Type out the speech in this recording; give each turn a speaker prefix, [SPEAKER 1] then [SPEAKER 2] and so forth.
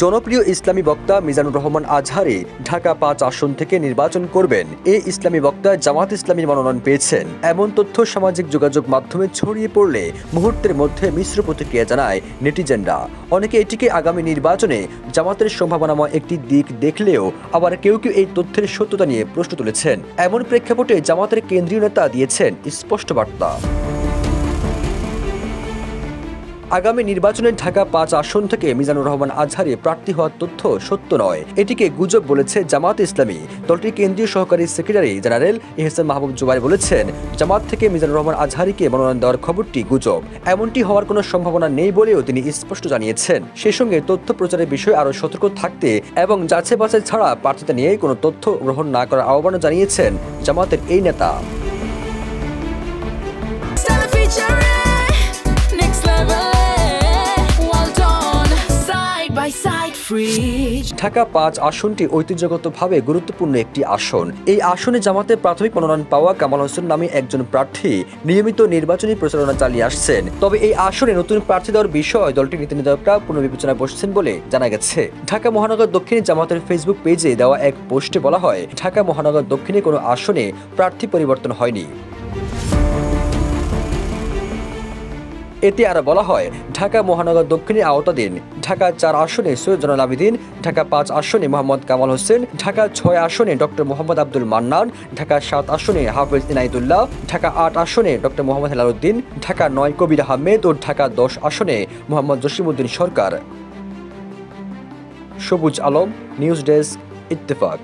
[SPEAKER 1] জনপ্রিয় ইসলামী বক্তা মিজানুর রহমান আজহারী ঢাকা ৫ আসন থেকে নির্বাচন করবেন। এই ইসলামী বক্তা জামাত ইসলামীর মনোনয়ন পেয়েছেন, এমন তথ্য সামাজিক যোগাযোগ মাধ্যমে ছড়িয়ে পড়লে মুহূর্তের মধ্যে মিশ্র প্রতিক্রিয়া জানায় নেটিজেনরা। অনেকে এটিকে আগামী নির্বাচনে জামাতের সম্ভাবনাময় একটি দিক দেখলেও আবার কেউ কেউ এই তথ্যের সত্যতা নিয়ে প্রশ্ন তুলেছেন। এমন প্রেক্ষাপটে জামাতের কেন্দ্রীয় নেতা দিয়েছেন স্পষ্ট বার্তা। আগামী নির্বাচনে ঢাকা ৫ আসন থেকে মিজানুর রহমান আজহারী প্রার্থী হওয়ার তথ্য সত্য নয়, এটিকে গুজব বলেছে জামাত ইসলামী। দলটির কেন্দ্রীয় সহকারী সেক্রেটারি জেনারেল এহসান মাহবুব জুবায়ের বলেছেন, জামাত থেকে মিজানুর রহমান আজহারীকে মনোনয়ন দেওয়ার খবরটি গুজব, এমনটি হওয়ার কোনো সম্ভাবনা নেই বলেও তিনি স্পষ্ট জানিয়েছেন। সেই সঙ্গে তথ্য প্রচারের বিষয়ে আরও সতর্ক থাকতে এবং যাচাই বাছাই ছাড়া প্রার্থিতা নিয়ে কোনো তথ্য গ্রহণ না করার আহ্বানও জানিয়েছেন জামাতের এই নেতা। ঢাকা ৫ আসনটি ঐতিহ্যগতভাবে গুরুত্বপূর্ণ একটি আসন। এই আসনে জামাতে প্রাথমিক মনোনয়ন পাওয়া কামাল হোসেন নামে একজন প্রার্থী নিয়মিত নির্বাচনী প্রচারণা চালিয়ে আসছেন। তবে এই আসনে নতুন প্রার্থী দেওয়ার বিষয় দলটির নীতি নির্ধারকরা পুনর্বিবেচনায় বসছেন বলে জানা গেছে। ঢাকা মহানগর দক্ষিণে জামাতের ফেসবুক পেজে দেওয়া এক পোস্টে বলা হয়, ঢাকা মহানগর দক্ষিণে কোনো আসনে প্রার্থী পরিবর্তন হয়নি। এতে আরো বলা হয়, ঢাকা মহানগর দক্ষিণের আওতাধীন ঢাকা ৪ আসনে সৈয়দ জয়নুল আবেদিন, ঢাকা ৫ আসনে মোহাম্মদ কামাল হোসেন, ঢাকা ৬ আসনে ডক্টর মোহাম্মদ আব্দুল মান্নান, ঢাকা ৭ আসনে হাফেজ ইনায়েতুল্লাহ, ঢাকা ৮ আসনে ডক্টর মোহাম্মদ হেলালুদ্দিন, ঢাকা ৯ কবির আহমেদ ও ঢাকা ১০ আসনে মোহাম্মদ জসিমউদ্দিন সরকার। সবুজ আলম, নিউজ ডেস্ক, ইত্তেফাক।